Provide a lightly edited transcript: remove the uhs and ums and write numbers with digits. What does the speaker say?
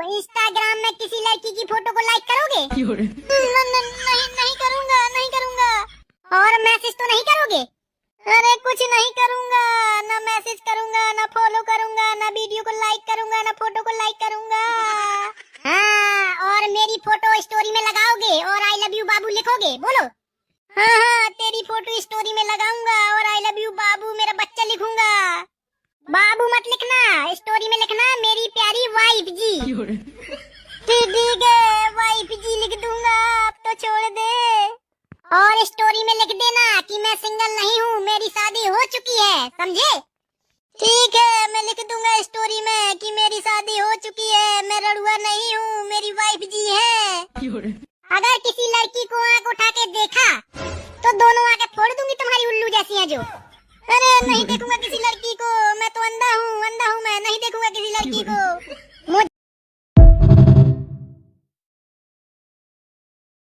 Instagram में किसी लड़की की फोटो को लाइक करोगे? नहीं करूंगा, नहीं करूंगा। और मैसेज तो नहीं करोगे? अरे कुछ नहीं करूंगा, ना मैसेज करूंगा, ना फॉलो करूंगा, ना वीडियो को लाइक करूंगा, ना फोटो को लाइक करूंगा। हाँ, और मेरी फोटो स्टोरी में लगाओगे और आई लव यू बाबू लिखोगे? बोलो। हाँ, तेरी फोटो स्टोरी में लगाऊंगा और आई लव यू बाबू मेरा बच्चा लिखूंगा। बाबू मत लिखना, स्टोरी में लिखना मेरी प्यारी वाइफ जी। ठीक है, वाइफ जी लिख दूंगा, अब तो छोड़ दे। और स्टोरी में लिख देना कि मैं सिंगल नहीं हूँ, मेरी शादी हो चुकी है, समझे? ठीक है, मैं लिख दूंगा स्टोरी में कि मेरी शादी हो चुकी है, मैं रड़ुआ नहीं हूँ, मेरी वाइफ जी है। अगर किसी लड़की को आंख उठा के देखा तो दोनों आंखें फोड़ दूंगी तुम्हारी उल्लू जैसी हैं जो। अरे नहीं देखूंगा किसी लड़की को, मैं तो अंधा हूँ,